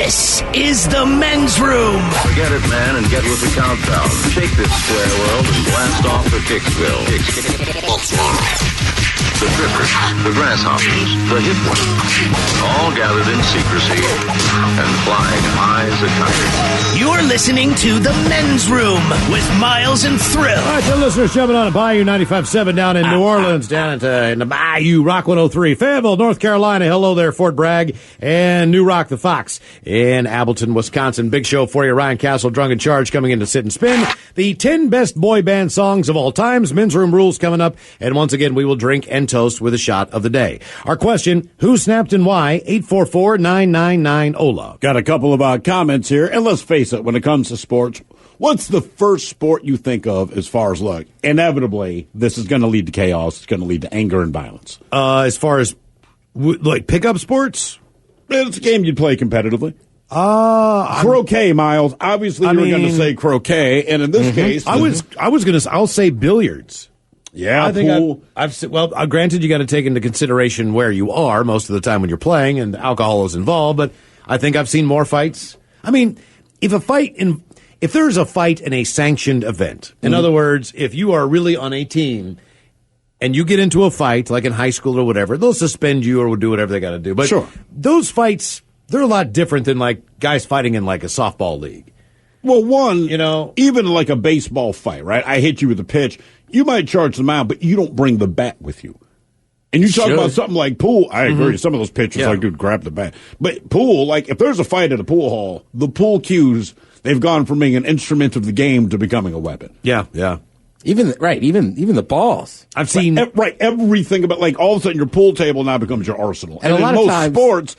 This is the men's room. Forget it, man, and get with the countdown. Shake this square world and blast off for Kicksville. The drifters, the grasshoppers, the hip ones, all gathered in secrecy and flying high as a kite. You're listening to the men's room with Miles and Thrill. All right, the listeners jumping on at Bayou 95.7 down in New Orleans, down at in the Bayou, Rock 103. Fayetteville, North Carolina. Hello there, Fort Bragg. And New Rock, the Fox in Appleton, Wisconsin. Big show for you. Ryan Castle, Drunk in Charge, coming in to sit and spin. The 10 best boy band songs of all times. Men's room rules coming up. And once again, we will drink and toast with a shot of the day. Our question, who snapped and why? 844-999-OLA. Got a couple of comments here. And let's face it, when it comes to sports, what's the first sport you think of as far as, look, inevitably, this is going to lead to chaos. It's going to lead to anger and violence. As far as, like, pickup sports? It's a game you'd play competitively. Croquet, Miles. Obviously, you were going to say croquet, and in this case, I'll say billiards. Yeah, I think pool. Granted, you got to take into consideration where you are most of the time when you're playing, and alcohol is involved. But I think I've seen more fights. I mean, if there's a fight in a sanctioned event, in other words, if you are really on a team and you get into a fight, like in high school or whatever, they'll suspend you or will do whatever they got to do. But sure, those fights, they're a lot different than like guys fighting in like a softball league. Well, even like a baseball fight, right? I hit you with a pitch. You might charge them out, but you don't bring the bat with you. And you talk about something like pool. I agree. Some of those pitchers, like, dude, grab the bat. But pool, like, if there's a fight at a pool hall, the pool cues, they've gone from being an instrument of the game to becoming a weapon. Yeah, yeah. Even the balls. I've seen everything about, like, all of a sudden your pool table now becomes your arsenal. And a lot in of most times, sports,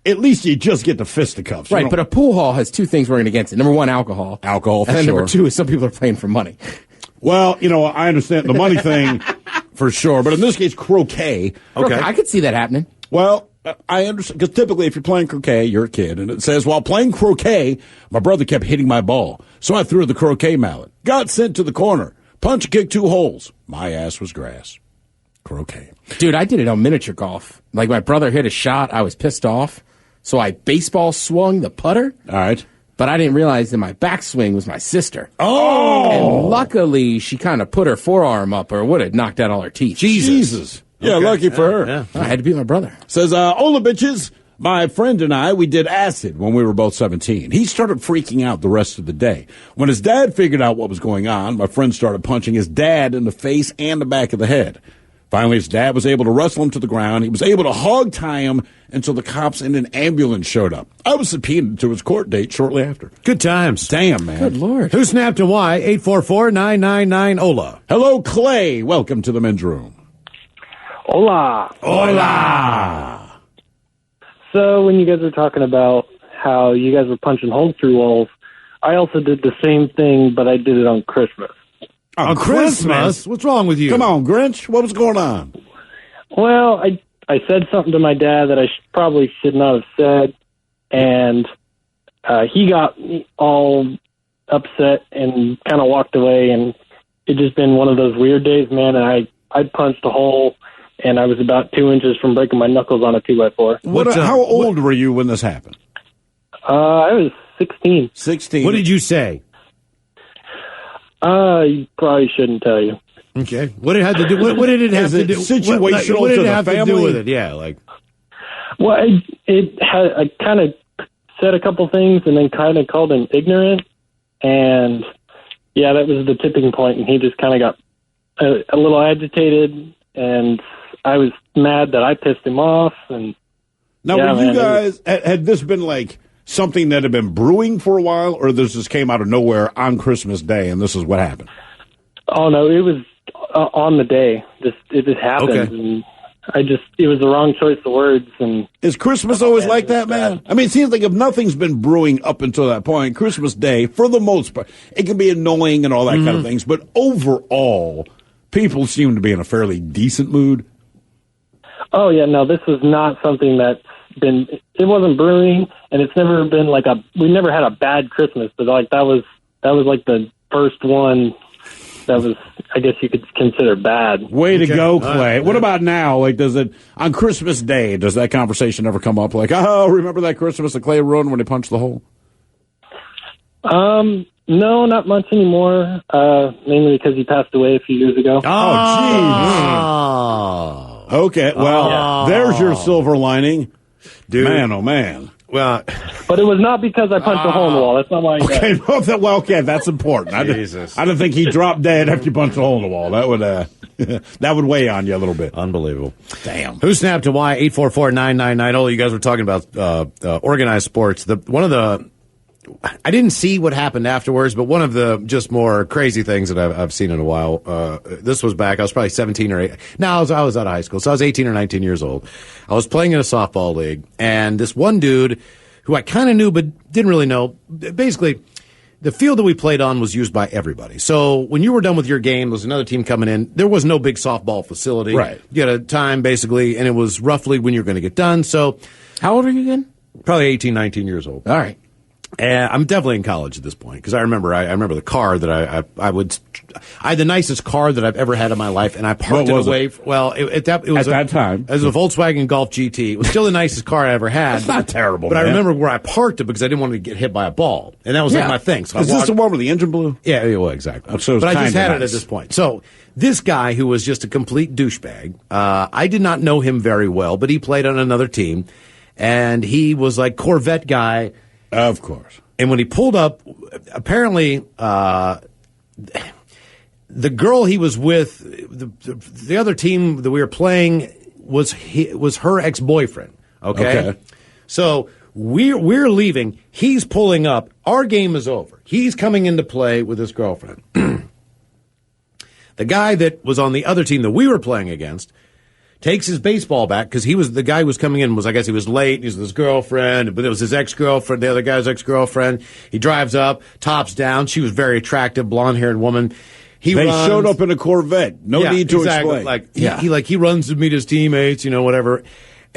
at least you just get the fisticuffs. Right, but a pool hall has two things working against it. Number one, alcohol. Alcohol, for and then sure. number two is some people are playing for money. Well, I understand the money thing for sure, but in this case, croquet. Okay. I could see that happening. Well, I understand, because typically if you're playing croquet, you're a kid, and it says, while playing croquet, my brother kept hitting my ball, so I threw the croquet mallet. Got sent to the corner. Punch kicked 2 holes. My ass was grass. Croquet. Dude, I did it on miniature golf. Like, my brother hit a shot, I was pissed off, so I baseball swung the putter. All right. But I didn't realize that my backswing was my sister. Oh! And luckily, she kind of put her forearm up or would have knocked out all her teeth. Jesus. Yeah, okay. Lucky for her. Yeah. I had to beat my brother. Says, Ola bitches, my friend and I, we did acid when we were both 17. He started freaking out the rest of the day. When his dad figured out what was going on, my friend started punching his dad in the face and the back of the head. Finally, his dad was able to wrestle him to the ground. He was able to hog tie him until the cops and an ambulance showed up. I was subpoenaed to his court date shortly after. Good times. Damn, man. Good Lord. Who snapped and why? 844-999-OLA. Hello, Clay. Welcome to the men's room. Hola. Hola. So when you guys were talking about how you guys were punching holes through walls, I also did the same thing, but I did it on Christmas. On Christmas? What's wrong with you? Come on, Grinch. What was going on? Well, I said something to my dad that I probably should not have said, and he got all upset and kind of walked away, and it just been one of those weird days, man, and I punched a hole, and I was about 2 inches from breaking my knuckles on a 2x4. How old were you when this happened? I was 16. 16. What did you say? You probably shouldn't tell you. Okay. What did it have to do? What did it have to do? Situational what did to it the have family? to do with it? Yeah, like. Well, I kind of said a couple things and then kind of called him ignorant, and yeah, that was the tipping point. And he just kind of got a little agitated, and I was mad that I pissed him off. And now, were you guys had this been like something that had been brewing for a while, or this just came out of nowhere on Christmas Day, and this is what happened? Oh no, it was on the day. It just happened, okay. And it was the wrong choice of words. And is Christmas always like that, man? I mean, it seems like if nothing's been brewing up until that point, Christmas Day, for the most part, it can be annoying and all that kind of things, but overall, people seem to be in a fairly decent mood. Oh yeah, no, this was not something that's been. It wasn't brewing, and it's never been like we never had a bad Christmas, but like that was like the first one that was, I guess you could consider bad. Way to go, Clay. What about now? Like, does it, on Christmas Day, does that conversation ever come up? Like, oh, remember that Christmas that Clay ruined when he punched the hole? No, not much anymore. Mainly because he passed away a few years ago. Oh, geez. Okay, well, there's your silver lining. dude. Man, oh, man. Well, But it was not because I punched a hole in the wall. That's not why I Okay, okay, that's important. I didn't think he dropped dead after you punched a hole in the wall. That would that would weigh on you a little bit. unbelievable. Damn. Who snapped to why 844-9990? You guys were talking about organized sports. I didn't see what happened afterwards, but one of the just more crazy things that I've seen in a while. This was back. I was probably 17 or 8. No, I was out of high school, so I was 18 or 19 years old. I was playing in a softball league, and this one dude who I kind of knew but didn't really know. Basically, the field that we played on was used by everybody. So when you were done with your game, there was another team coming in. There was no big softball facility. Right. You had a time, basically, and it was roughly when you were going to get done. So How old are you again? probably 18, 19 years old. All right. And I'm definitely in college at this point because I remember the car that I had the nicest car that I've ever had in my life, and I parked What it was away. it? Well, it was At that time. it was a Volkswagen Golf GT. It was still the nicest car I ever had. It's not terrible, but man. I remember where I parked it because I didn't want to get hit by a ball, and that was like Yeah. my thing. So Is I this walked, the one where the engine blew? yeah, well, exactly. So it's but I just kinda had it nice. at this point. So this guy who was just a complete douchebag, I did not know him very well, but he played on another team, and he was like Corvette guy. Of course. And when he pulled up, apparently the girl he was with, the other team that we were playing was her ex-boyfriend. Okay, so we're leaving. He's pulling up. Our game is over. He's coming into play with his girlfriend. The guy that was on the other team that we were playing against takes his baseball bat because the guy who was coming in I guess he was late. He was with his girlfriend, but it was his ex-girlfriend, the other guy's ex-girlfriend. He drives up, tops down. She was very attractive, blonde-haired woman. They showed up in a Corvette. No need to explain. explain. He runs to meet his teammates, whatever.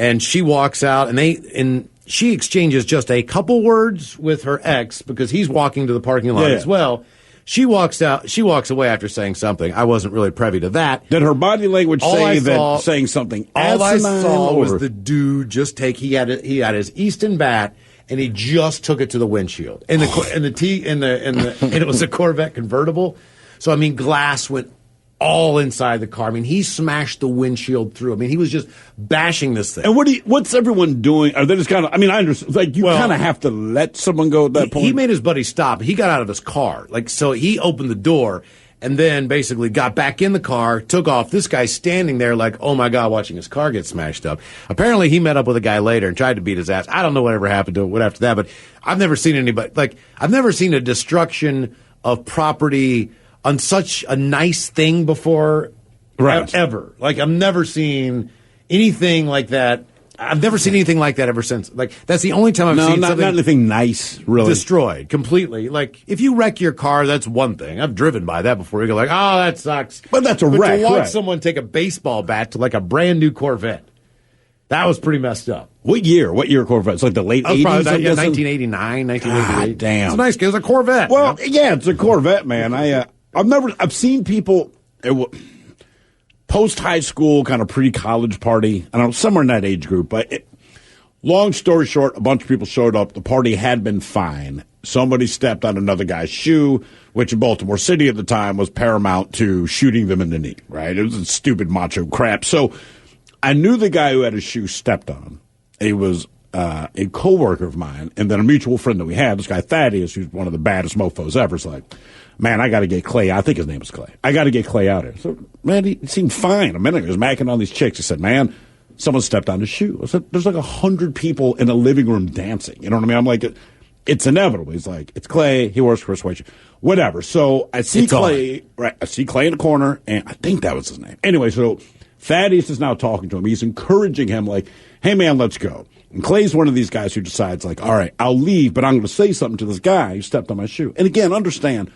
And she walks out, and she exchanges just a couple words with her ex because he's walking to the parking lot as well. She walks out. She walks away after saying something. I wasn't really privy to that. Did her body language saying something? All I saw was or- the dude just take. He had his Easton bat and he just took it to the windshield. And it was a Corvette convertible. So I mean, glass went all inside the car. I mean, he smashed the windshield through. I mean, he was just bashing this thing. And what's everyone doing? Are they just kind of? I mean, I understand. Like you kind of have to let someone go at that point. He made his buddy stop. He got out of his car. So he opened the door and then basically got back in the car, took off. This guy's standing there like, oh my God, watching his car get smashed up. Apparently he met up with a guy later and tried to beat his ass. I don't know whatever happened to it after that, but I've never seen I've never seen a destruction of property on such a nice thing before, right? Ever. Like, I've never seen anything like that. I've never seen anything like that ever since. Like, that's the only time I've seen something not anything nice, really. Destroyed completely. Like, if you wreck your car, that's one thing. I've driven by that before. You go like, oh, that sucks. But that's a wreck. To watch right. someone take a baseball bat to like a brand new Corvette, that was pretty messed up. What year? What year Corvette? It's like the late 80s, 1989, 1988. God damn. It's a nice. It was a Corvette. Well, yeah, it's a Corvette, man. I've seen people post high school, kind of pre college party. I don't know, somewhere in that age group. But long story short, a bunch of people showed up. The party had been fine. Somebody stepped on another guy's shoe, which in Baltimore City at the time was paramount to shooting them in the knee. Right? It was a stupid macho crap. So I knew the guy who had his shoe stepped on. He was a coworker of mine, and then a mutual friend that we had, this guy Thaddeus, who's one of the baddest mofos ever, is like, man, I got to get Clay. I think his name was Clay. I got to get Clay out here. So, man, he seemed fine. A minute ago, he was macking on these chicks. He said, man, someone stepped on his shoe. I said, there's like 100 people in a living room dancing. You know what I mean? I'm like, it's inevitable. He's like, it's Clay. He works for a suede shoe. Whatever. So I see Clay. Right. I see Clay in the corner, and I think that was his name. Anyway, so Thaddeus is now talking to him. He's encouraging him, like, hey, man, let's go. And Clay's one of these guys who decides, like, all right, I'll leave, but I'm going to say something to this guy who stepped on my shoe. And again, understand,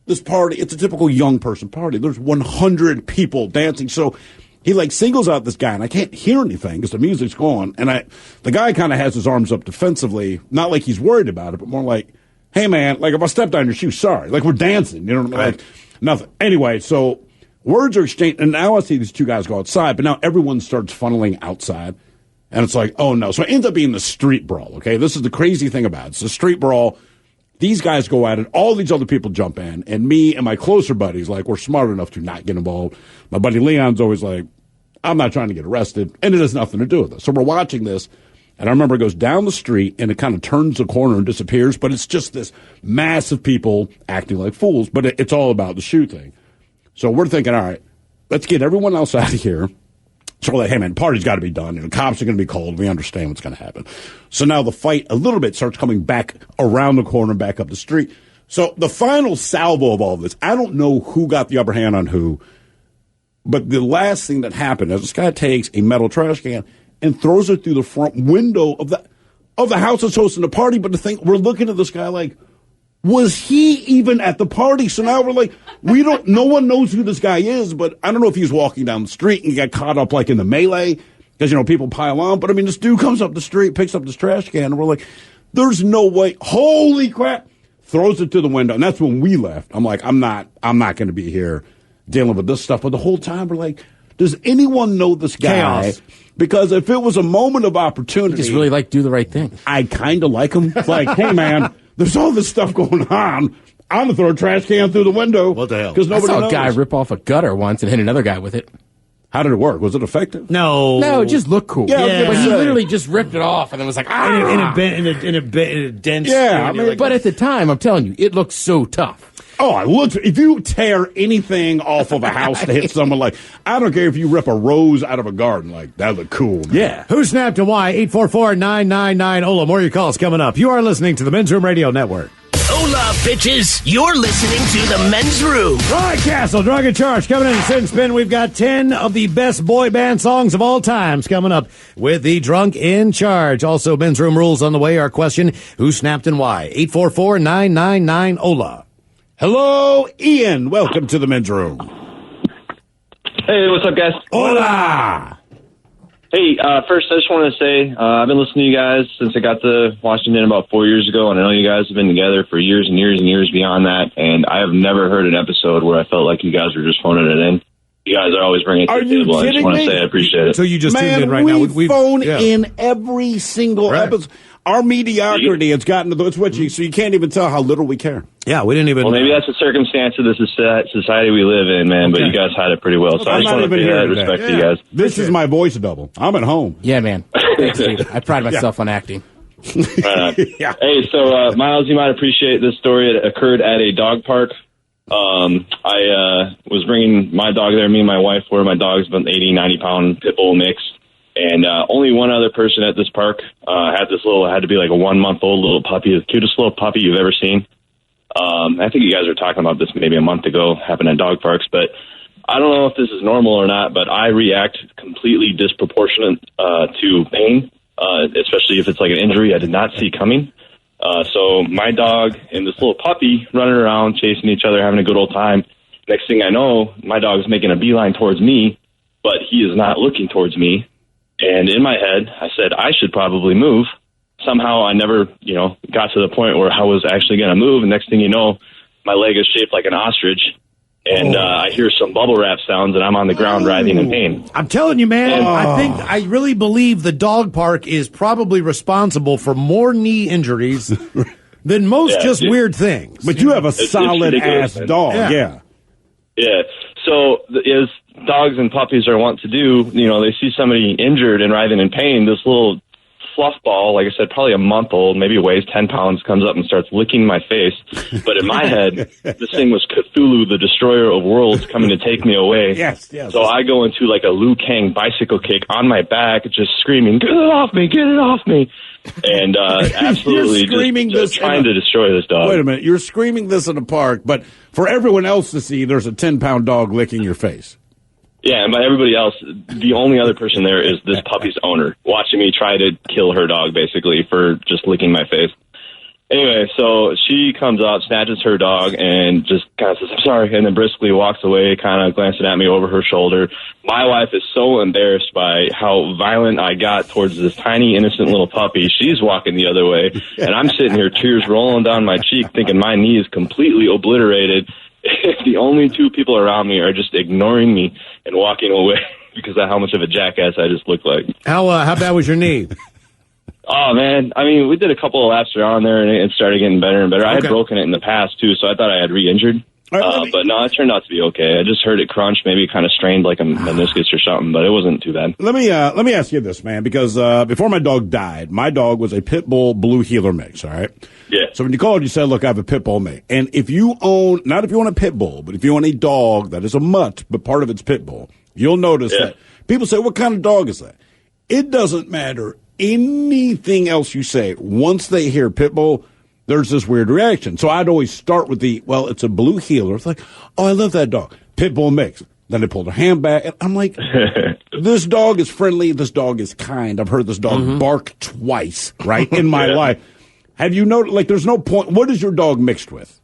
this party, it's a typical young person party. There's 100 people dancing. So he, like, singles out this guy, and I can't hear anything because the music's going. And the guy kind of has his arms up defensively, not like he's worried about it, but more like, hey, man, like, if I stepped on your shoe, sorry. Like, we're dancing. You know what I mean? Right. Like, Nothing. Anyway, so words are exchanged, and now I see these two guys go outside, but now everyone starts funneling outside, and it's like, oh, no. So it ends up being the street brawl, okay? This is the crazy thing about it. It's the street brawl. These guys go at it. All these other people jump in, and me and my closer buddies, like, we're smart enough to not get involved. My buddy Leon's always like, I'm not trying to get arrested, and it has nothing to do with this. So we're watching this, and I remember it goes down the street, and it kind of turns the corner and disappears, but it's just this mass of people acting like fools, but it's all about the shoe thing. So we're thinking, all right, let's get everyone else out of here. So we're like, hey, man, the party's got to be done. The cops are going to be called. We understand what's going to happen. So now the fight a little bit starts coming back around the corner, back up the street. So the final salvo of all of this, I don't know who got the upper hand on who, but the last thing that happened is this guy takes a metal trash can and throws it through the front window of the house that's hosting the party. But the thing, we're looking at this guy like, was he even at the party? So now we're like, no one knows who this guy is, but I don't know if he's walking down the street and he got caught up like in the melee because, people pile on. But I mean, this dude comes up the street, picks up this trash can, and we're like, there's no way. Holy crap. Throws it to the window. And that's when we left. I'm like, I'm not going to be here dealing with this stuff. But the whole time we're like, does anyone know this guy? Chaos. Because if it was a moment of opportunity. You just really do the right thing. I kind of like him. It's like, hey, man, there's all this stuff going on. I'm going to throw a trash can through the window. What the hell? Because nobody knows. I saw a guy rip off a gutter once and hit another guy with it. How did it work? Was it effective? No, it just looked cool. Yeah. But he literally just ripped it off and then was like, And it dents. Yeah, but at the time, I'm telling you, it looked so tough. Oh, if you tear anything off of a house to hit someone, like, I don't care if you rip a rose out of a garden, like, that look cool. Man. Yeah. Who snapped and why? 844-999-OLA. More of your calls coming up. You are listening to the Men's Room Radio Network. Hola, bitches. You're listening to the Men's Room. Ryan Castle, Drug and Charge. Coming in the Sin Spin, we've got 10 of the best boy band songs of all times coming up with the Drunk in Charge. Also, Men's Room rules on the way. Our question, who snapped and why? 844-999-OLA. Hello, Ian. Welcome to the Men's Room. Hey, what's up, guys? Hola. Hey, first, I just want to say I've been listening to you guys since I got to Washington about 4 years ago, and I know you guys have been together for years and years and years beyond that, and I have never heard an episode where I felt like you guys were just phoning it in. You guys are always bringing it to the table. I just want to say I appreciate it. So you just tuned in right now. We phone in every single episode. Our mediocrity has gotten to the switching, so you can't even tell how little we care. Yeah, we didn't even. Well, maybe that's the circumstance of the society we live in, man. But you guys hide it pretty well. So I just want to pay that respect to you guys. This is my voice double. I'm at home. Yeah, man. Thanks, dude. I pride myself on acting. Yeah. Hey, so Miles, you might appreciate this story. It occurred at a dog park. I was bringing my dog there. Me and my wife were. My dog's about 80, 90-pound pit bull mix. And only one other person at this park had to be like a 1-month-old little puppy, the cutest little puppy you've ever seen. I think you guys were talking about this maybe a month ago, happened at dog parks, but I don't know if this is normal or not, but I react completely disproportionate to pain, especially if it's like an injury I did not see coming. So my dog and this little puppy running around, chasing each other, having a good old time. Next thing I know, my dog's making a beeline towards me, but he is not looking towards me. And in my head, I said, I should probably move. Somehow I never, got to the point where I was actually going to move. And next thing you know, my leg is shaped like an ostrich. And I hear some bubble wrap sounds, and I'm on the ground writhing in pain. I'm telling you, man, I really believe the dog park is probably responsible for more knee injuries than most weird things. But you have a solid-ass dog, yeah. Yeah. So as dogs and puppies are wont to do, they see somebody injured and writhing in pain, this little fluff ball, like I said, probably a month old, maybe weighs 10 pounds, comes up and starts licking my face. But in my head, this thing was Cthulhu, the destroyer of worlds, coming to take me away. Yes. So I go into like a Liu Kang bicycle kick on my back, just screaming, get it off me, get it off me. And absolutely just trying to destroy this dog. Wait a minute, you're screaming this in a park, but for everyone else to see, there's a 10-pound dog licking your face. Yeah, and by everybody else, the only other person there is this puppy's owner, watching me try to kill her dog, basically, for just licking my face. Anyway, so she comes up, snatches her dog, and just kind of says, I'm sorry, and then briskly walks away, kind of glancing at me over her shoulder. My wife is so embarrassed by how violent I got towards this tiny, innocent little puppy. She's walking the other way, and I'm sitting here, tears rolling down my cheek, thinking my knee is completely obliterated. the only two people around me are just ignoring me and walking away because of how much of a jackass I just look like. How bad was your knee? Oh, man. I mean, we did a couple of laps around there, and it started getting better and better. I had broken it in the past, too, so I thought I had re-injured. But no, it turned out to be okay. I just heard it crunch, maybe kind of strained like a meniscus or something, but it wasn't too bad. Let me ask you this, man, because before my dog died, my dog was a pit bull blue heeler mix, all right? Yeah. So when you called, you said, look, I have a pit bull mix. And if you own, not if you own a pit bull, but if you own a dog that is a mutt, but part of it's pit bull, you'll notice that people say, what kind of dog is that? It doesn't matter anything else you say. Once they hear pit bull, there's this weird reaction. So I'd always start with it's a blue heeler. It's like, oh, I love that dog. Pit bull mix. Then they pull their hand back. And I'm like, this dog is friendly. This dog is kind. I've heard this dog bark twice, right, in my life. Have you noticed, there's no point. What is your dog mixed with?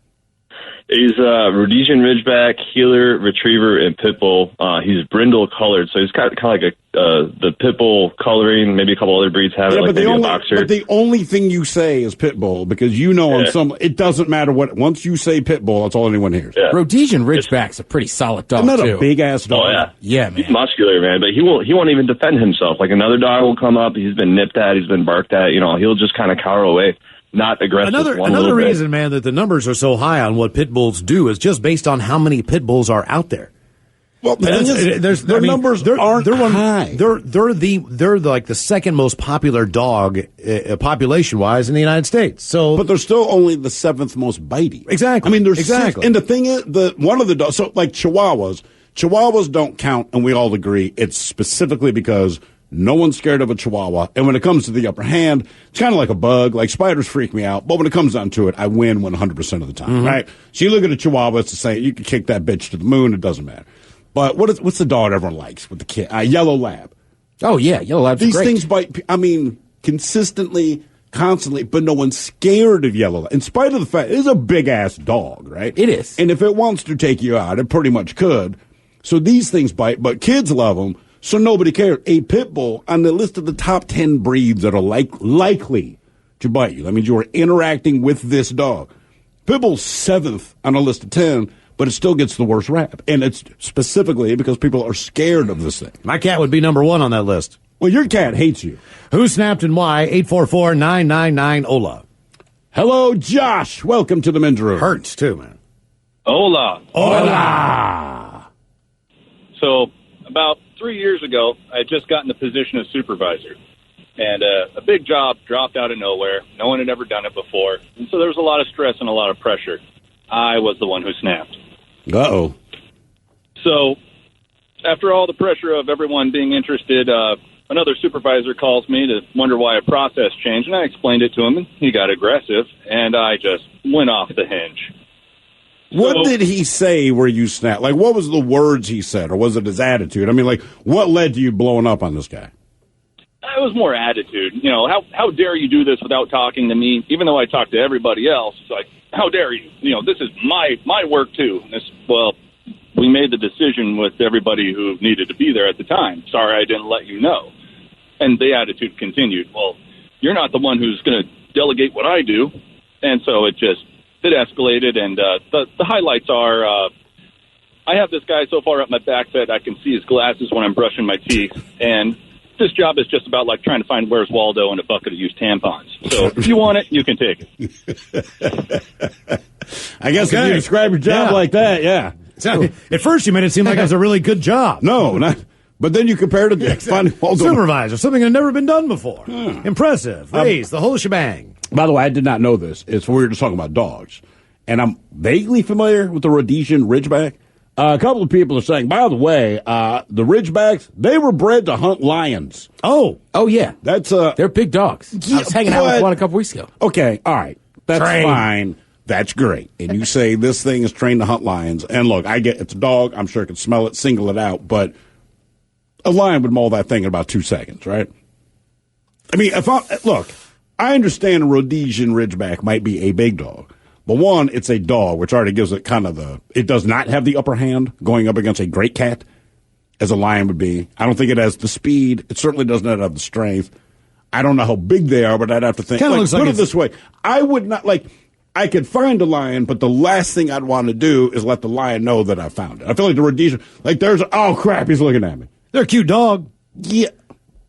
He's Rhodesian Ridgeback, Heeler, Retriever, and Pit Bull. He's brindle colored, so he's kind of like the Pit Bull coloring. Maybe a couple other breeds have it, like maybe a boxer. But the only thing you say is Pit Bull because on some. It doesn't matter what. Once you say Pit Bull, that's all anyone hears. Yeah. Rhodesian Ridgeback's a pretty solid dog, Isn't that too. a big ass dog? Oh yeah, yeah, man. He's muscular, man, but he won't even defend himself. Like another dog will come up, he's been nipped at, he's been barked at. He'll just kind of cower away. Not aggressive. Another reason, man, that the numbers are so high on what pit bulls do is just based on how many pit bulls are out there. Well, their numbers aren't high. They're like the second most popular dog population wise in the United States. So, but they're still only the seventh most bitey. Exactly. I mean, there's exactly. And the thing is, one of the dogs. So, like Chihuahuas don't count, and we all agree it's specifically because no one's scared of a Chihuahua. And when it comes to the upper hand, it's kind of like a bug. Like spiders freak me out. But when it comes down to it, I win 100% of the time, right? So you look at a Chihuahua, it's the same. You can kick that bitch to the moon. It doesn't matter. But what's the dog everyone likes with the kid? Yellow Lab. Oh, yeah. Yellow Lab's These great. things bite, consistently, constantly, but no one's scared of Yellow Lab. In spite of the fact, it's a big-ass dog, right? It is. And if it wants to take you out, it pretty much could. So these things bite, but kids love them. So nobody cares. A pit bull on the list of the top 10 breeds that are likely to bite you. That means you are interacting with this dog. Pit bull's 7th on a list of 10, but it still gets the worst rap. And it's specifically because people are scared of this thing. My cat would be number 1 on that list. Well, your cat hates you. Who snapped and why? 844-999-OLA. Hello, Josh. Welcome to the men's room. Hurts, too, man. Hola. Hola. So about 3 years ago, I had just gotten the position of supervisor. And a big job dropped out of nowhere. No one had ever done it before. And so there was a lot of stress and a lot of pressure. I was the one who snapped. Uh-oh. So after all the pressure of everyone being interested, another supervisor calls me to wonder why a process changed. And I explained it to him, and he got aggressive. And I just went off the hinge. What did he say where you snapped? Like, what was the words he said, or was it his attitude? I mean, like, what led to you blowing up on this guy? It was more attitude. How dare you do this without talking to me? Even though I talked to everybody else, it's like, how dare you? This is my work too. We made the decision with everybody who needed to be there at the time. Sorry, I didn't let you know. And the attitude continued. Well, you're not the one who's going to delegate what I do. And so it escalated. And the highlights are, I have this guy so far up my back that I can see his glasses when I'm brushing my teeth. And this job is just about like trying to find Where's Waldo and a bucket of used tampons. So if you want it, you can take it. I guess if you describe your job like that, yeah. At first you made it seem like it was a really good job. No, not. But then you compared it to finding Waldo. Supervisor, something that had never been done before. Impressive. Raise the whole shebang. By the way, I did not know this. We were just talking about dogs. And I'm vaguely familiar with the Rhodesian Ridgeback. A couple of people are saying, by the way, the Ridgebacks, they were bred to hunt lions. Oh, yeah. That's they're big dogs. I was hanging out with one a couple weeks ago. Okay, all right. That's fine. That's great. And you say this thing is trained to hunt lions. And look, I get it's a dog. I'm sure it can smell it, single it out. But a lion would maul that thing in about 2 seconds, right? I mean, I understand a Rhodesian Ridgeback might be a big dog. But one, it's a dog, which already gives it kind of it does not have the upper hand going up against a great cat, as a lion would be. I don't think it has the speed. It certainly does not have the strength. I don't know how big they are, but I'd have to think. Kind of looks like put it this way. I would not, I could find a lion, but the last thing I'd want to do is let the lion know that I found it. I feel like the Rhodesian, like oh crap, he's looking at me. They're a cute dog. Yeah.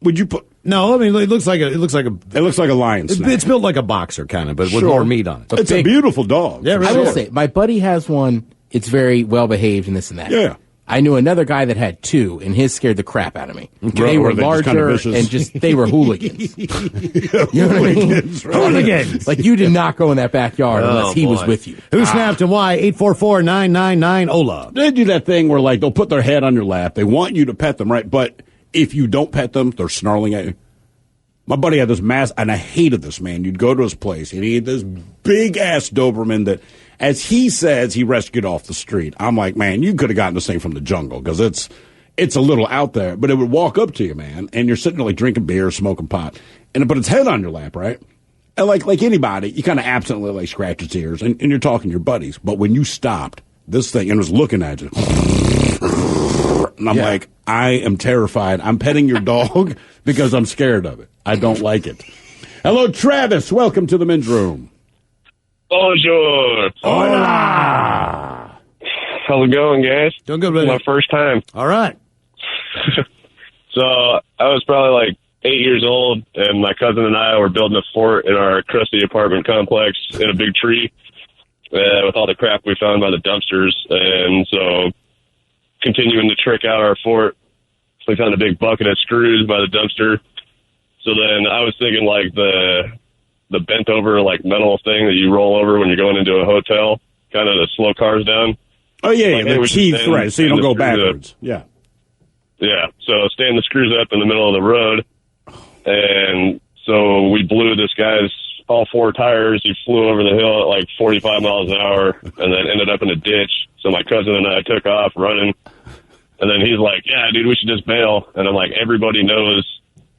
Would you put? No, I mean it looks like a It looks like a lion snack. It's built like a boxer kind of, but with more meat on it. It's a beautiful dog. Yeah, really I will say, my buddy has one. It's very well behaved and this and that. Yeah. I knew another guy that had two, and his scared the crap out of me. They were Were they just larger kind of vicious? and just they were hooligans. You know what I mean? Hooligans. Like you did not go in that backyard unless he was with you. Who snapped and why? 844-999-OLA. They do that thing where like they'll put their head on your lap. They want you to pet them, right? But if you don't pet them, they're snarling at you. My buddy had this and I hated this man. You'd go to his place, and he had this big-ass Doberman that, as he says, he rescued off the street. I'm like, man, you could have gotten this thing from the jungle because it's a little out there. But it would walk up to you, man, and you're sitting there like drinking beer, smoking pot, and it put its head on your lap, right? And like anybody, you kind of absently like scratch its ears, and you're talking to your buddies. But when you stopped, this thing and was looking at you, and I'm like, I am terrified. I'm petting your dog because I'm scared of it. I don't like it. Hello, Travis. Welcome to the men's room. Bonjour. Hola. How's it going, guys? Doing good, buddy. My first time. All right. So I was probably like 8 years old, and my cousin and I were building a fort in our crusty apartment complex in a big tree with all the crap we found by the dumpsters. And so continuing to trick out our fort, we found a big bucket of screws by the dumpster. So then I was thinking like the bent over like metal thing that you roll over when you're going into a hotel, kind of to slow cars down. Oh, yeah, Like, the teeth, right, so you don't go backwards. Yeah. Yeah, so stand the screws up in the middle of the road, and so we blew this guy's all four tires. He flew over the hill at like 45 miles an hour and then ended up in a ditch. So my cousin and I took off running, and then he's like, yeah, dude, we should just bail. And I'm like, everybody knows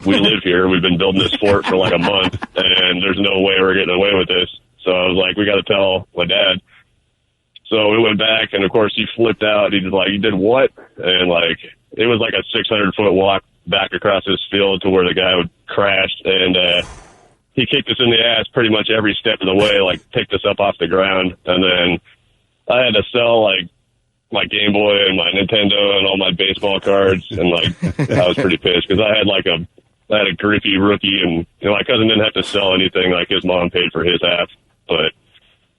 we live here. We've been building this fort for like a month, and there's no way we're getting away with this. So I was like, we got to tell my dad. So we went back, and of course he flipped out. He was like, you did what? And like, it was like a 600-foot walk back across this field to where the guy would crash, and he kicked us in the ass pretty much every step of the way, like picked us up off the ground. And then I had to sell like my Game Boy and my Nintendo and all my baseball cards, and like I was pretty pissed because I had a Griffey rookie, and my cousin didn't have to sell anything. Like his mom paid for his half, but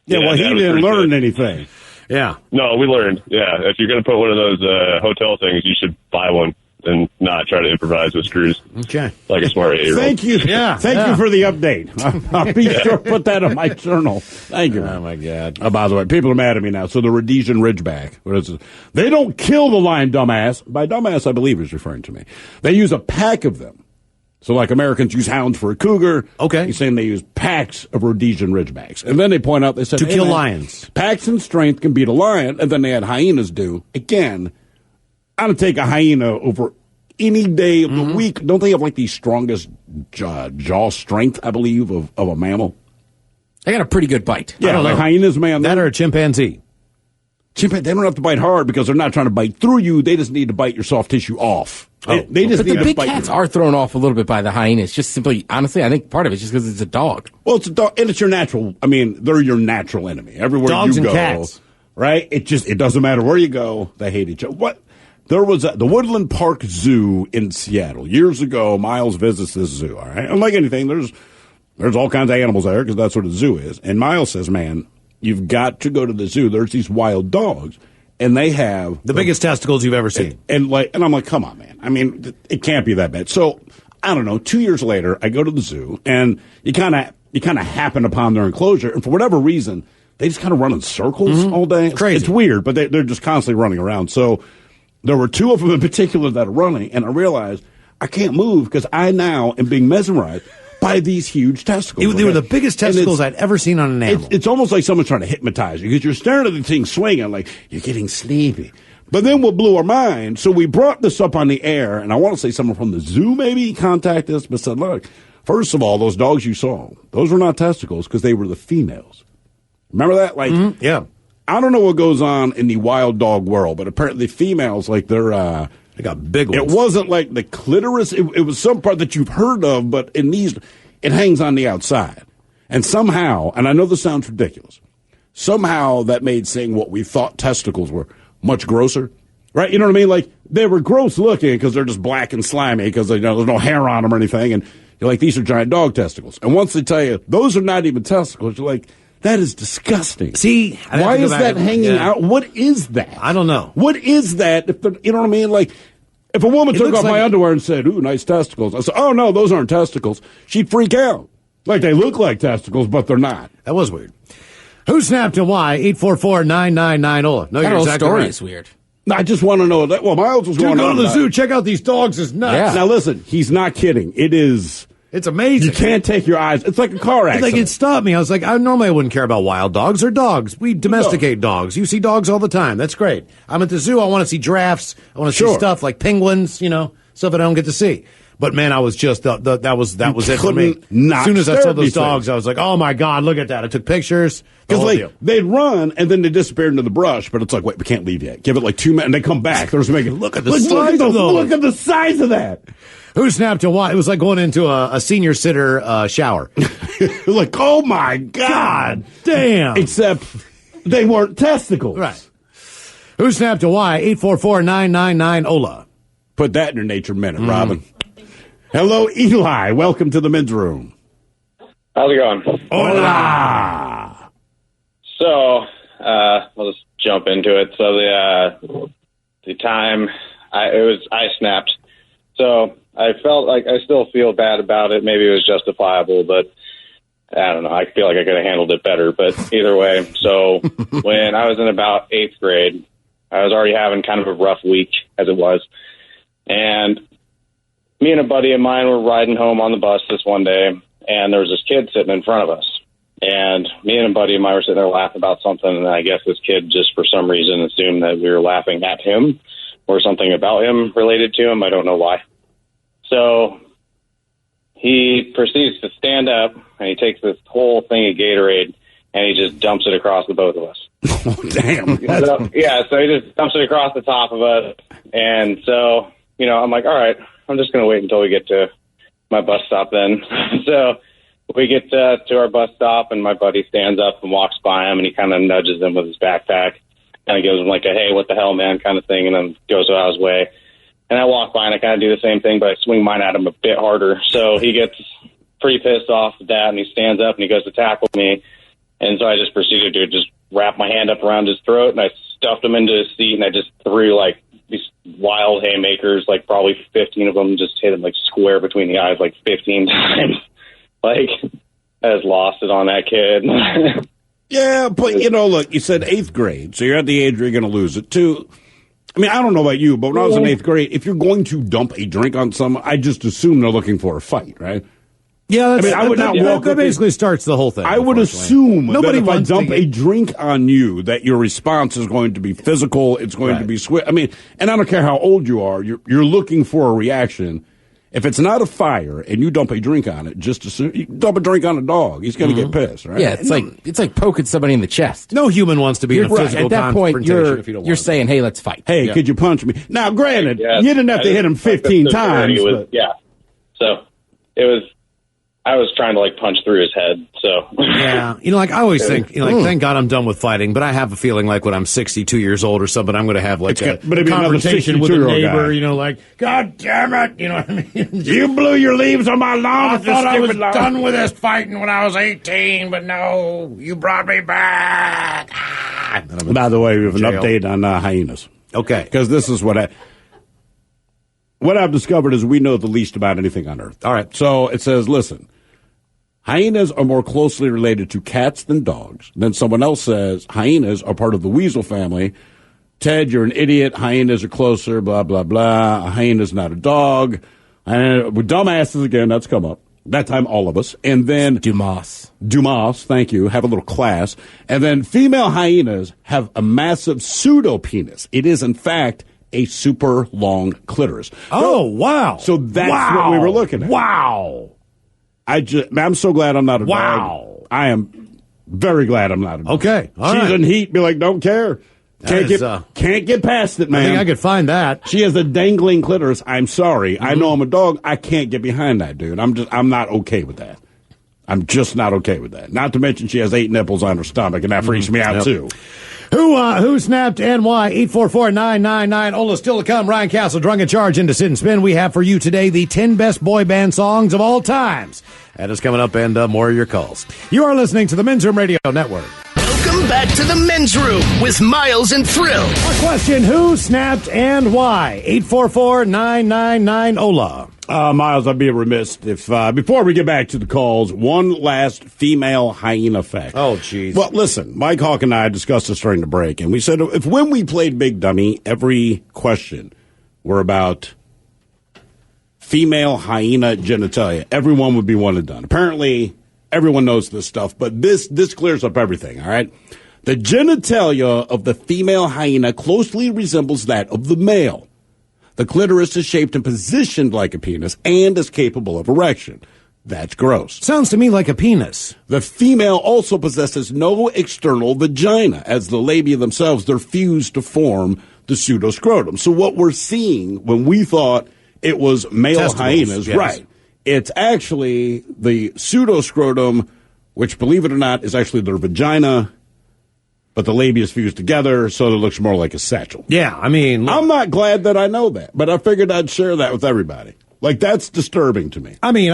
yeah, well, he didn't learn anything. Yeah. No, we learned. Yeah, if you're going to put one of those hotel things, you should buy one and not try to improvise with screws. Okay. Like a smart 8-year-old. Thank you. Thank you for the update. I'll be sure to put that in my journal. Thank you. Oh, my God. Oh, by the way, people are mad at me now. So the Rhodesian Ridgeback, what is it? They don't kill the lion, dumbass. By dumbass, I believe he's referring to me. They use a pack of them. So like Americans use hounds for a cougar. Okay. He's saying they use packs of Rhodesian Ridgebacks. And then they point out, they said, To kill man, lions. Packs and strength can beat a lion. And then they had hyenas do. Again, I would take a hyena over any day of the week. Don't they have like the strongest jaw strength, I believe, of a mammal? They got a pretty good bite. Yeah, like hyenas, man. That or a chimpanzee. They don't have to bite hard because they're not trying to bite through you. They just need to bite your soft tissue off. They just But need the to big bite cats you. are thrown off a little bit by the hyenas. Just simply, honestly, I think part of it is just because it's a dog. Well, it's a dog, and it's your natural. I mean, they're your natural enemy. Everywhere Dogs you and go, cats. right? It doesn't matter where you go. They hate each other. What? There was the Woodland Park Zoo in Seattle years ago. Miles visits this zoo. All right, unlike anything, there's all kinds of animals there because that's what a zoo is. And Miles says, "Man, you've got to go to the zoo. There's these wild dogs." And they have The biggest testicles you've ever seen. And I'm like, come on, man. I mean, it can't be that bad. So I don't know. 2 years later, I go to the zoo, and you kind of happen upon their enclosure, and for whatever reason, they just kind of run in circles all day. Crazy. It's weird, but they're just constantly running around. So there were two of them in particular that are running, and I realized I can't move because I now am being mesmerized by these huge testicles. They were the biggest testicles I'd ever seen on an animal. It's almost like someone's trying to hypnotize you because you're staring at the thing swinging like you're getting sleepy. But then what blew our mind, so we brought this up on the air, and I want to say someone from the zoo maybe contacted us, but said, look, first of all, those dogs you saw, those were not testicles because they were the females. Remember that? Like, yeah. I don't know what goes on in the wild dog world, but apparently females, like They got big ones. it wasn't like the clitoris. It was some part that you've heard of, but in these, it hangs on the outside. And somehow, and I know this sounds ridiculous, somehow that made saying what we thought testicles were much grosser. Right? You know what I mean? Like, they were gross looking because they're just black and slimy because there's no hair on them or anything. And you're like, these are giant dog testicles. And once they tell you, those are not even testicles, you're like, that is disgusting. See, why is that hanging out? What is that? I don't know. What is that? You know what I mean? Like, if a woman took off my underwear and said, ooh, nice testicles, I said, oh, no, those aren't testicles, she'd freak out. Like, they look like testicles, but they're not. That was weird. Who snapped and why? 844-999-OLA. No, that you're whole exactly story right. is weird. I just want to know that. Well, Miles was going go on to the that. zoo. Check out these dogs. It's nuts. Yeah. Now, listen, he's not kidding. It is. It's amazing. You can't take your eyes. It's like a car accident. Like, it stopped me. I was like, normally I wouldn't care about wild dogs. They're dogs. We domesticate dogs. You see dogs all the time. That's great. I'm at the zoo. I want to see giraffes. I want to see stuff like penguins, stuff that I don't get to see. But man, I was just that was it for me. As soon as I saw those dogs, I was like, "Oh my god, look at that!" I took pictures. Because like they'd run and then they disappeared into the brush, but it's like, wait, we can't leave yet. Give it like 2 minutes, and they come back. They're just making look at the size of those. Look at the size of that. Who snapped and why? It was like going into a senior sitter shower. Like, oh my god, damn! Except they weren't testicles, right? Who snapped and why? 844-999-OLA. Put that in your nature minute, Robin. Hello, Eli. Welcome to the men's room. How's it going? Hola. So, we'll just jump into it. So the time I snapped. So I felt like I still feel bad about it. Maybe it was justifiable, but I don't know. I feel like I could have handled it better. But either way, so when I was in about 8th grade, I was already having kind of a rough week as it was, and me and a buddy of mine were riding home on the bus this one day, and there was this kid sitting in front of us. And me and a buddy of mine were sitting there laughing about something, and I guess this kid just for some reason assumed that we were laughing at him or something about him related to him. I don't know why. So he proceeds to stand up, and he takes this whole thing of Gatorade, and he just dumps it across the both of us. Oh, damn. So he just dumps it across the top of us. And so, I'm like, all right, I'm just going to wait until we get to my bus stop then. So we get to our bus stop, and my buddy stands up and walks by him, and he kind of nudges him with his backpack, kind of gives him like a, hey, what the hell, man, kind of thing, and then goes out his way. And I walk by, and I kind of do the same thing, but I swing mine at him a bit harder. So he gets pretty pissed off at that, and he stands up, and he goes to tackle me. And so I just proceeded to just wrap my hand up around his throat, and I stuffed him into his seat, and I just threw, like, these wild haymakers, like probably 15 of them, just hit him like square between the eyes like 15 times. Like, I just lost it on that kid. Yeah, but, look, you said 8th grade, so you're at the age where you're going to lose it, too. I mean, I don't know about you, but when I was in 8th grade, if you're going to dump a drink on someone, I just assume they're looking for a fight, right? Yeah, I would not walk. That basically starts the whole thing. I would assume nobody that if I wants dump a drink on you, that your response is going to be physical. It's going to be swift. I mean, and I don't care how old you are. You're looking for a reaction. If it's not a fire and you dump a drink on it, just assume you dump a drink on a dog. He's going to get pissed, right? Yeah, it's like poking somebody in the chest. No human wants to be in a physical at that point. You're saying, hey, let's fight. Hey, could you punch me? Now, granted, you didn't have to hit him 15 times. So it was. I was trying to punch through his head. So yeah, I always think, thank God I'm done with fighting. But I have a feeling like when I'm 62 years old or something, I'm going to have a conversation with a neighbor. God damn it, you know what I mean? You blew your leaves on my lawn. I thought I was done with this fighting when I was 18, but no, you brought me back. By the way, we have an update on hyenas. Okay, because this is what I've discovered is we know the least about anything on Earth. All right, so it says, listen. Hyenas are more closely related to cats than dogs. Then someone else says hyenas are part of the weasel family. Ted, you're an idiot. Hyenas are closer, blah, blah, blah. A hyena's not a dog. And with dumbasses again, that's come up. That time, all of us. And then Dumas, thank you. Have a little class. And then female hyenas have a massive pseudo-penis. It is, in fact, a super long clitoris. Oh, wow. So that's what we were looking at. Wow. I'm so glad I'm not a dog. Wow. I am very glad I'm not a dog. Okay. She's in heat, be like, don't care. Can't get past it, man. I think I could find that. She has a dangling clitoris. I'm sorry. I know I'm a dog. I can't get behind that, dude. I'm not okay with that. I'm just not okay with that. Not to mention she has 8 nipples on her stomach, and that freaks me out, too. Who snapped and why? 844-999. Ola, still to come. Ryan Castle, Drunk and Charge into Sit and Spin. We have for you today the 10 best boy band songs of all times. That is coming up, and more of your calls. You are listening to the Men's Room Radio Network. Welcome back to the Men's Room with Miles and Thrill. Our question, who snapped and why? 844-999-OLA. Miles, I'd be remiss if, before we get back to the calls, one last female hyena fact. Oh, jeez. Well, listen, Mike Hawk and I discussed this during the break, and we said if when we played Big Dummy, every question were about female hyena genitalia, everyone would be one and done. Apparently, everyone knows this stuff, but this clears up everything, all right? The genitalia of the female hyena closely resembles that of the male. The clitoris is shaped and positioned like a penis and is capable of erection. That's gross. Sounds to me like a penis. The female also possesses no external vagina, as the labia themselves, they're fused to form the pseudoscrotum. So what we're seeing when we thought it was male Testicles, hyenas, yes. right, it's actually the pseudoscrotum, which, believe it or not, is actually their vagina, but the labia is fused together, so it looks more like a satchel. Yeah, I mean, look, I'm not glad that I know that, but I figured I'd share that with everybody. Like, that's disturbing to me. I mean,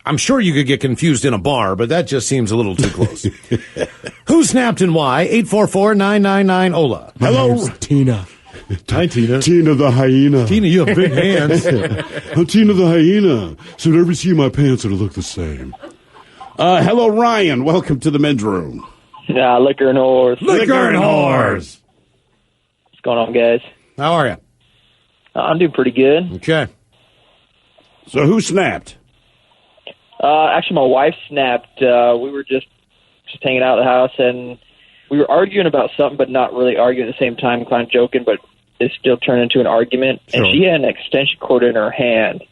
I'm sure you could get confused in a bar, but that just seems a little too close. Who snapped and why? 844-999-OLA. Hello, Tina. Hi, Tina. Tina the hyena. Tina, you have big hands. I'm Tina the hyena. So whenever you see my pants, it'll look the same. Hello, Ryan. Welcome to the Men's Room. Yeah, liquor and whores. Liquor and whores. What's going on, guys? How are you? I'm doing pretty good. Okay. So who snapped? Actually, my wife snapped. We were just hanging out at the house, and we were arguing about something, but not really arguing at the same time, kind of joking, but it still turned into an argument. Sure. And she had an extension cord in her hand.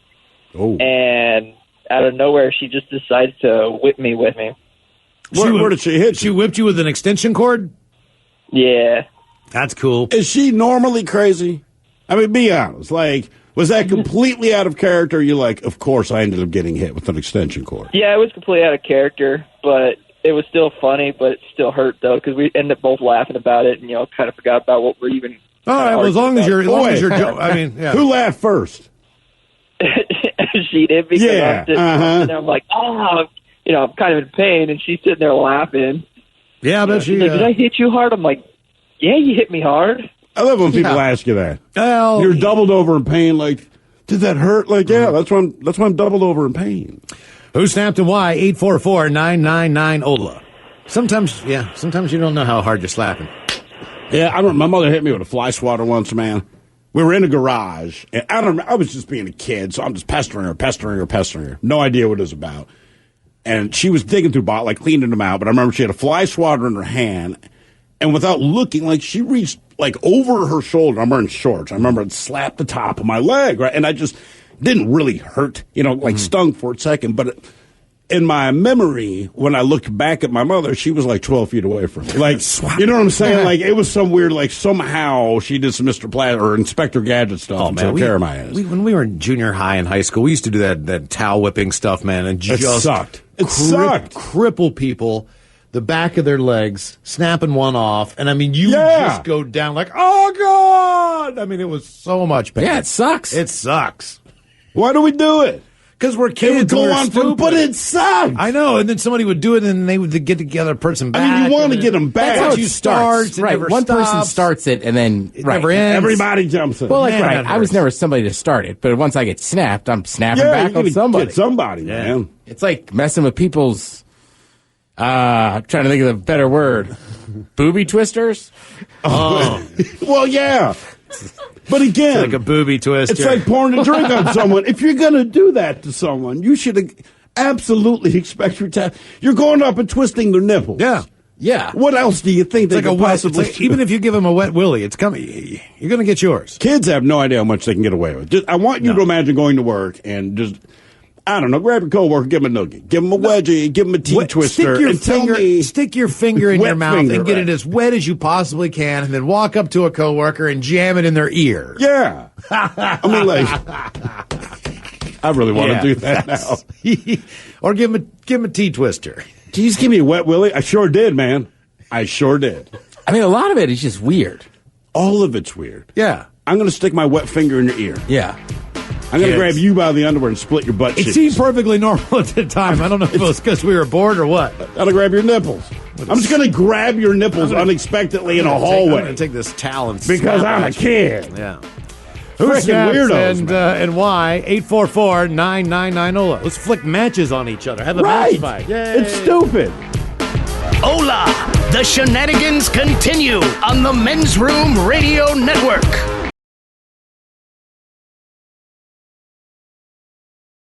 Oh. And out of nowhere, she just decided to whip me with me. Where did she hit She you? whipped you with an extension cord? Yeah. That's cool. Is she normally crazy? I mean, be honest. Like, was that completely out of character? You're like, of course I ended up getting hit with an extension cord. Yeah, it was completely out of character, but it was still funny, but it still hurt, though, because we ended up both laughing about it and, kind of forgot about what we're even... All right, well, as long as you're I mean, yeah. Who laughed first? She did, because Yeah, I'm sitting there, I'm like, oh, I'm kind of in pain, and she's sitting there laughing. Yeah, I bet She's like, did I hit you hard? I'm like, yeah, you hit me hard. I love when people ask you that. Well, You're doubled over in pain. Like, did that hurt? Like, yeah, that's why I'm doubled over in pain. who snapped and why? 844-999-OLA. Sometimes you don't know how hard you're slapping. Yeah, my mother hit me with a fly swatter once, man. We were in a garage, and I was just being a kid, so I'm just pestering her. No idea what it was about. And she was digging through bottles, like cleaning them out, but I remember she had a fly swatter in her hand, and without looking, like she reached like over her shoulder. I'm wearing shorts. I remember it slapped the top of my leg, right? And I just didn't really hurt, stung for a second, but in my memory, when I looked back at my mother, she was like 12 feet away from me. Like, you know what I'm saying? Like, it was some weird, like, somehow she did some Mr. Platt or Inspector Gadget stuff and took care of my ass. When we were in junior high and high school, we used to do that towel whipping stuff, man, and It just sucked. It sucked. Cripple people, the back of their legs, snapping one off, and I mean, you just go down like, oh, God! I mean, it was so much pain. Yeah, it sucks. It sucks. Why do we do it? Because we're kids. It would go and we're on stupid. but it sucked. I know, and then somebody would do it, and they would get together, person back. I mean, you want to get them back. That's how you it start, starts. it Right. never One person stops. starts it, and then It never ends. Everybody jumps in. Well, like, Man, right. that I was hurts. never somebody to start it, but once I get snapped, I'm snapping yeah, back you're on gonna somebody. get somebody, man. It's like messing with people's. I'm trying to think of a better word. Booby twisters. Oh, Well, yeah. But again, like a booby twister. it's like pouring a drink on someone. If you're going to do that to someone, you should absolutely expect retaliation. You're going up and twisting their nipples. Yeah. Yeah. What else do you think It's they like a could wet. possibly It's like, even if you give them a wet willy, it's coming. You're going to get yours. Kids have no idea how much they can get away with. I want you to imagine going to work and just, I don't know, grab your coworker, give him a noogie, give him a wedgie, give him a teeth twister, Stick your finger in Wet your mouth finger, and get right. it as wet as you possibly can, and then walk up to a coworker and jam it in their ear. Yeah. I mean, like, I really want to do that now. Or give him a T-twister. Can you just give me a wet willy? I sure did, man. I sure did. I mean, a lot of it is just weird. All of it's weird. Yeah. I'm going to stick my wet finger in your ear. Yeah. I'm going to grab you by the underwear and split your butt It cheeks. seemed perfectly normal at the time. I don't know if it was because we were bored or what. I'm going to grab your nipples. I'm just going to grab your nipples unexpectely in a hallway. I'm going to take this towel and because I'm a kid. Yeah. Freaking weirdos, and why? 844-9990. Let's flick matches on each other. Have a match fight. Yay. It's stupid. Hola! The shenanigans continue on the Men's Room Radio Network.